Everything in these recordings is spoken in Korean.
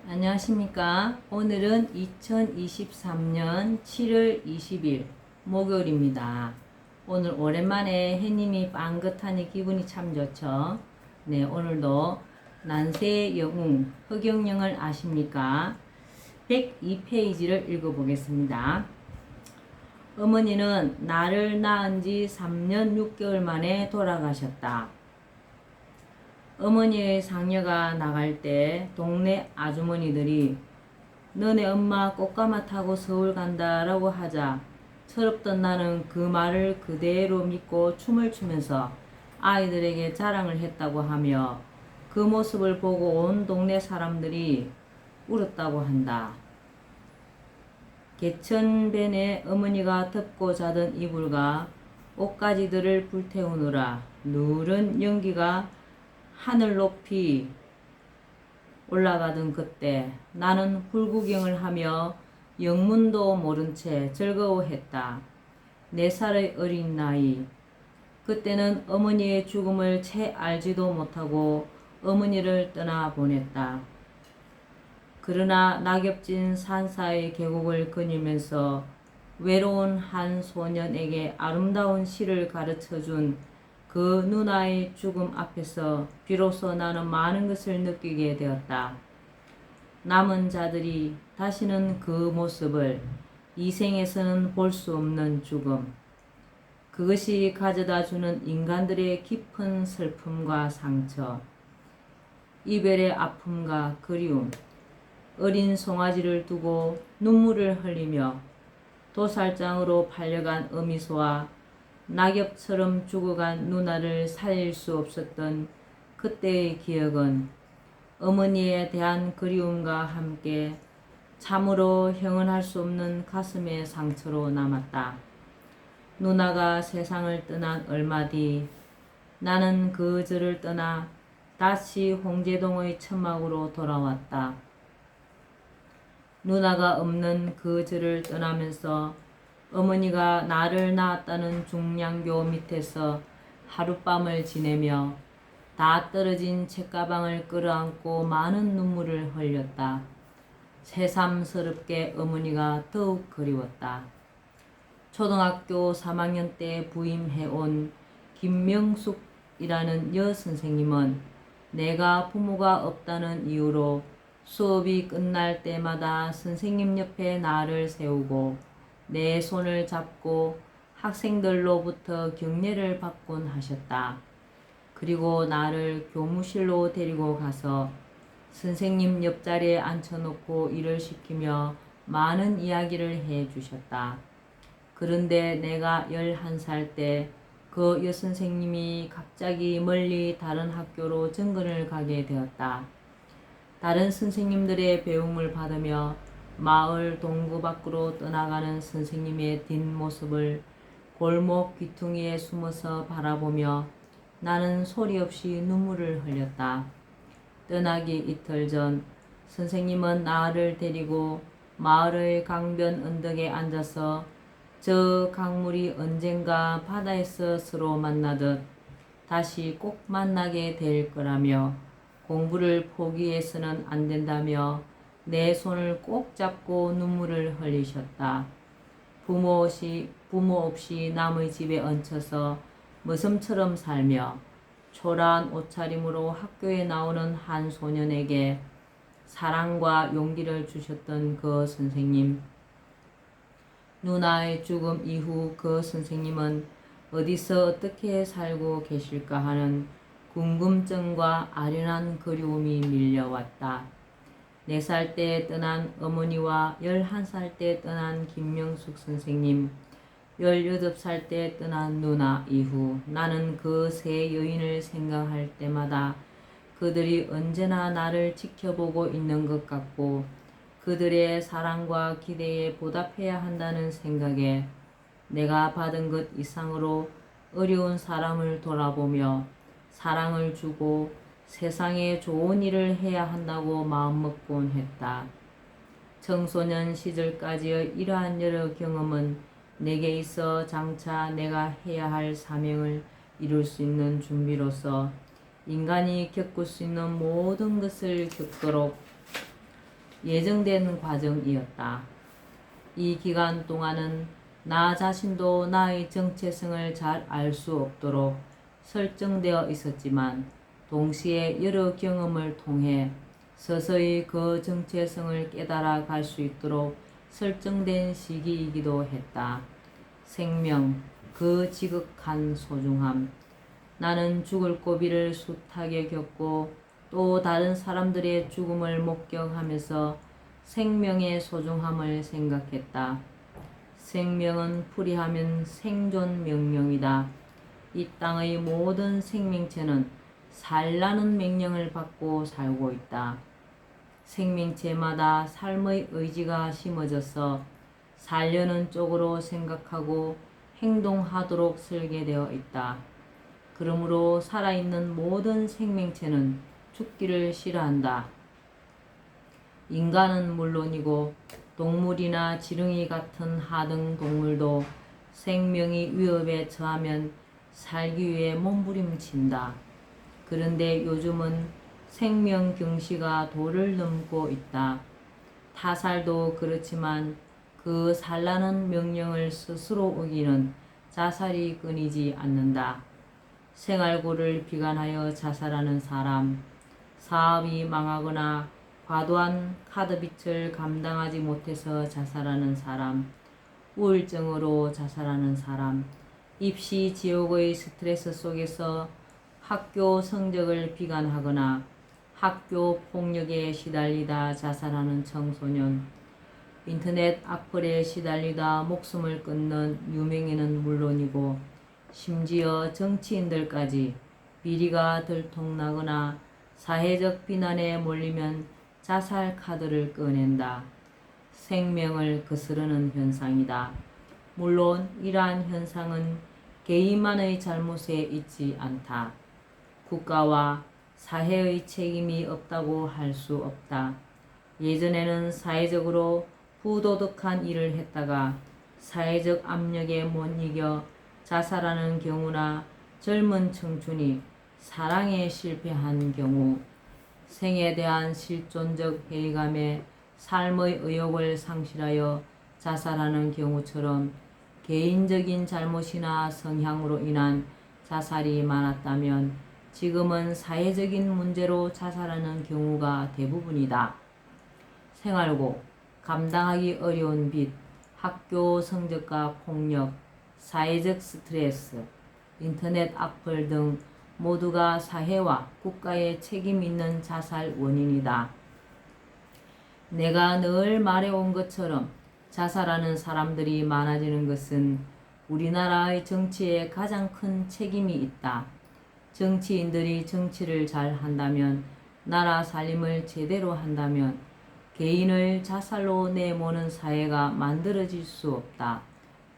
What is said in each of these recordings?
안녕하십니까. 오늘은 2023년 7월 20일 목요일입니다. 오늘 오랜만에 해님이 빵긋하니 기분이 참 좋죠. 네, 오늘도 난세의 영웅 허경영을 아십니까? 102페이지를 읽어보겠습니다. 어머니는 나를 낳은 지 3년 6개월 만에 돌아가셨다. 어머니의 상녀가 나갈 때 동네 아주머니들이 너네 엄마 꽃가마 타고 서울 간다 라고 하자 철없던 나는 그 말을 그대로 믿고 춤을 추면서 아이들에게 자랑을 했다고 하며 그 모습을 보고 온 동네 사람들이 울었다고 한다. 개천변에 어머니가 덮고 자던 이불과 옷가지들을 불태우느라 누런 연기가 하늘 높이 올라가던 그때 나는 불구경을 하며 영문도 모른 채 즐거워했다. 4살의 어린 나이. 그때는 어머니의 죽음을 채 알지도 못하고 어머니를 떠나보냈다. 그러나 낙엽진 산사의 계곡을 거닐면서 외로운 한 소년에게 아름다운 시를 가르쳐준 그 누나의 죽음 앞에서 비로소 나는 많은 것을 느끼게 되었다. 남은 자들이 다시는 그 모습을 이 생에서는 볼 수 없는 죽음. 그것이 가져다 주는 인간들의 깊은 슬픔과 상처, 이별의 아픔과 그리움, 어린 송아지를 두고 눈물을 흘리며 도살장으로 팔려간 어미소와 낙엽처럼 죽어간 누나를 살릴 수 없었던 그때의 기억은 어머니에 대한 그리움과 함께 참으로 형언할 수 없는 가슴의 상처로 남았다. 누나가 세상을 떠난 얼마 뒤 나는 그저를 떠나 다시 홍제동의 천막으로 돌아왔다. 누나가 없는 그저를 떠나면서 어머니가 나를 낳았다는 중량교 밑에서 하룻밤을 지내며 다 떨어진 책가방을 끌어안고 많은 눈물을 흘렸다. 새삼스럽게 어머니가 더욱 그리웠다. 초등학교 3학년 때 부임해온 김명숙이라는 여선생님은 내가 부모가 없다는 이유로 수업이 끝날 때마다 선생님 옆에 나를 세우고 내 손을 잡고 학생들로부터 격려를 받곤 하셨다. 그리고 나를 교무실로 데리고 가서 선생님 옆자리에 앉혀놓고 일을 시키며 많은 이야기를 해 주셨다. 그런데 내가 11살 때 그 여선생님이 갑자기 멀리 다른 학교로 전근을 가게 되었다. 다른 선생님들의 배움을 받으며 마을 동구 밖으로 떠나가는 선생님의 뒷모습을 골목 귀퉁이에 숨어서 바라보며 나는 소리 없이 눈물을 흘렸다. 떠나기 이틀 전 선생님은 나를 데리고 마을의 강변 언덕에 앉아서 저 강물이 언젠가 바다에서 서로 만나듯 다시 꼭 만나게 될 거라며 공부를 포기해서는 안 된다며 내 손을 꼭 잡고 눈물을 흘리셨다. 부모 없이 남의 집에 얹혀서 머슴처럼 살며 초라한 옷차림으로 학교에 나오는 한 소년에게 사랑과 용기를 주셨던 그 선생님. 누나의 죽음 이후 그 선생님은 어디서 어떻게 살고 계실까 하는 궁금증과 아련한 그리움이 밀려왔다. 4살 때 떠난 어머니와 11살 때 떠난 김명숙 선생님, 18살 때 떠난 누나 이후 나는 그 세 여인을 생각할 때마다 그들이 언제나 나를 지켜보고 있는 것 같고 그들의 사랑과 기대에 보답해야 한다는 생각에 내가 받은 것 이상으로 어려운 사람을 돌아보며 사랑을 주고 세상에 좋은 일을 해야 한다고 마음먹곤 했다. 청소년 시절까지의 이러한 여러 경험은 내게 있어 장차 내가 해야 할 사명을 이룰 수 있는 준비로서 인간이 겪을 수 있는 모든 것을 겪도록 예정된 과정이었다. 이 기간 동안은 나 자신도 나의 정체성을 잘 알 수 없도록 설정되어 있었지만 동시에 여러 경험을 통해 서서히 그 정체성을 깨달아 갈 수 있도록 설정된 시기이기도 했다. 생명, 그 지극한 소중함. 나는 죽을 고비를 숱하게 겪고 또 다른 사람들의 죽음을 목격하면서 생명의 소중함을 생각했다. 생명은 풀이하면 생존 명령이다. 이 땅의 모든 생명체는 살라는 명령을 받고 살고 있다. 생명체마다 삶의 의지가 심어져서 살려는 쪽으로 생각하고 행동하도록 설계되어 있다. 그러므로 살아있는 모든 생명체는 죽기를 싫어한다. 인간은 물론이고 동물이나 지렁이 같은 하등 동물도 생명이 위협에 처하면 살기 위해 몸부림친다. 그런데 요즘은 생명 경시가 도를 넘고 있다. 타살도 그렇지만 그 살라는 명령을 스스로 어기는 자살이 끊이지 않는다. 생활고를 비관하여 자살하는 사람, 사업이 망하거나 과도한 카드빚을 감당하지 못해서 자살하는 사람, 우울증으로 자살하는 사람, 입시 지옥의 스트레스 속에서 학교 성적을 비관하거나 학교 폭력에 시달리다 자살하는 청소년, 인터넷 악플에 시달리다 목숨을 끊는 유명인은 물론이고 심지어 정치인들까지 비리가 들통나거나 사회적 비난에 몰리면 자살 카드를 꺼낸다. 생명을 거스르는 현상이다. 물론 이러한 현상은 개인만의 잘못에 있지 않다. 국가와 사회의 책임이 없다고 할 수 없다. 예전에는 사회적으로 부도덕한 일을 했다가 사회적 압력에 못 이겨 자살하는 경우나 젊은 청춘이 사랑에 실패한 경우, 생에 대한 실존적 회의감에 삶의 의욕을 상실하여 자살하는 경우처럼 개인적인 잘못이나 성향으로 인한 자살이 많았다면 지금은 사회적인 문제로 자살하는 경우가 대부분이다. 생활고, 감당하기 어려운 빚, 학교 성적과 폭력, 사회적 스트레스, 인터넷 악플 등 모두가 사회와 국가에 책임 있는 자살 원인이다. 내가 늘 말해온 것처럼 자살하는 사람들이 많아지는 것은 우리나라의 정치에 가장 큰 책임이 있다. 정치인들이 정치를 잘 한다면, 나라 살림을 제대로 한다면 개인을 자살로 내모는 사회가 만들어질 수 없다.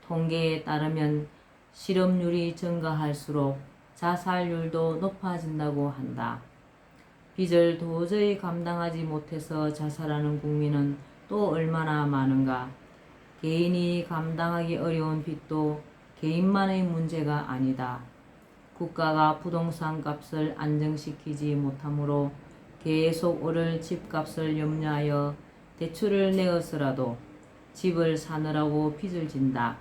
통계에 따르면 실업률이 증가할수록 자살률도 높아진다고 한다. 빚을 도저히 감당하지 못해서 자살하는 국민은 또 얼마나 많은가. 개인이 감당하기 어려운 빚도 개인만의 문제가 아니다. 국가가 부동산 값을 안정시키지 못하므로 계속 오를 집값을 염려하여 대출을 내어서라도 집을 사느라고 빚을 진다.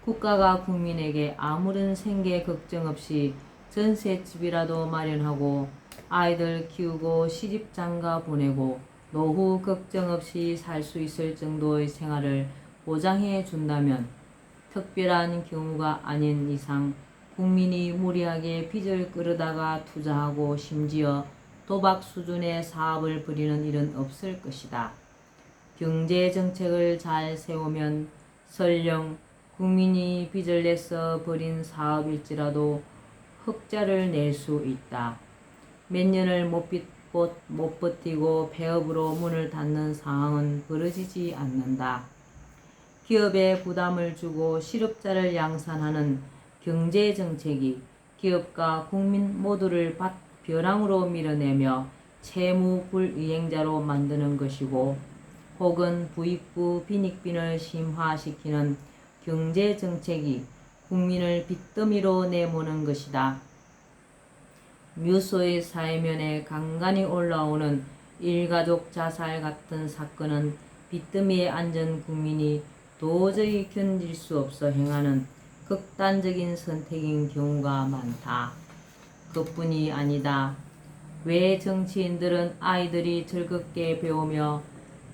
국가가 국민에게 아무런 생계 걱정 없이 전셋집이라도 마련하고 아이들 키우고 시집 장가 보내고 노후 걱정 없이 살 수 있을 정도의 생활을 보장해 준다면 특별한 경우가 아닌 이상 국민이 무리하게 빚을 끌어다가 투자하고 심지어 도박 수준의 사업을 벌이는 일은 없을 것이다. 경제정책을 잘 세우면 설령 국민이 빚을 내서 벌인 사업일지라도 흑자를 낼 수 있다. 몇 년을 못 버티고 폐업으로 문을 닫는 상황은 벌어지지 않는다. 기업에 부담을 주고 실업자를 양산하는 경제정책이 기업과 국민 모두를 벼랑으로 밀어내며 채무 불이행자로 만드는 것이고, 혹은 부익부 빈익빈을 심화시키는 경제정책이 국민을 빚더미로 내모는 것이다. 뉴스의 사회면에 간간히 올라오는 일가족 자살 같은 사건은 빚더미에 앉은 국민이 도저히 견딜 수 없어 행하는 극단적인 선택인 경우가 많다. 그뿐이 아니다. 왜 정치인들은 아이들이 즐겁게 배우며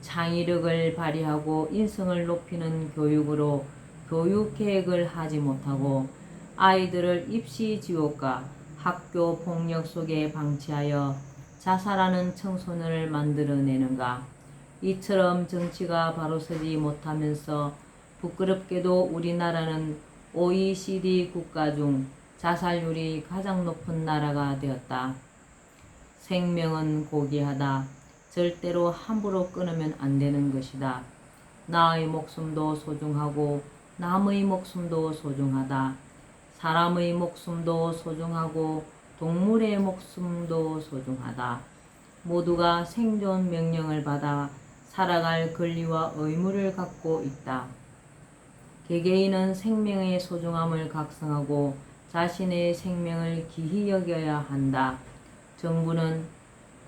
창의력을 발휘하고 인성을 높이는 교육으로 교육 계획을 하지 못하고 아이들을 입시 지옥과 학교 폭력 속에 방치하여 자살하는 청소년을 만들어내는가? 이처럼 정치가 바로 서지 못하면서 부끄럽게도 우리나라는 OECD 국가 중 자살률이 가장 높은 나라가 되었다. 생명은 고귀하다. 절대로 함부로 끊으면 안 되는 것이다. 나의 목숨도 소중하고 남의 목숨도 소중하다. 사람의 목숨도 소중하고 동물의 목숨도 소중하다. 모두가 생존 명령을 받아 살아갈 권리와 의무를 갖고 있다. 개개인은 생명의 소중함을 각성하고 자신의 생명을 귀히 여겨야 한다. 정부는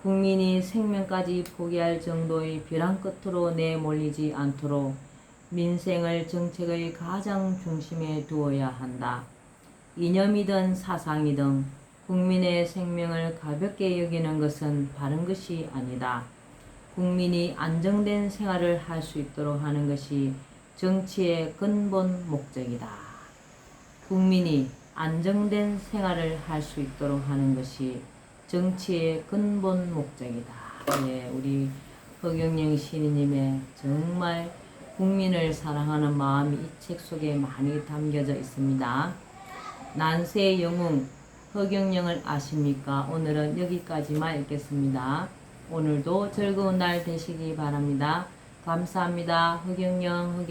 국민이 생명까지 포기할 정도의 벼랑 끝으로 내몰리지 않도록 민생을 정책의 가장 중심에 두어야 한다. 이념이든 사상이든 국민의 생명을 가볍게 여기는 것은 바른 것이 아니다. 국민이 안정된 생활을 할 수 있도록 하는 것이 정치의 근본 목적이다. 국민이 안정된 생활을 할 수 있도록 하는 것이 정치의 근본 목적이다. 예, 우리 허경영 시인님의 정말 국민을 사랑하는 마음이 이 책 속에 많이 담겨져 있습니다. 난세의 영웅 허경영을 아십니까? 오늘은 여기까지만 읽겠습니다. 오늘도 즐거운 날 되시기 바랍니다. 감사합니다. 허경영.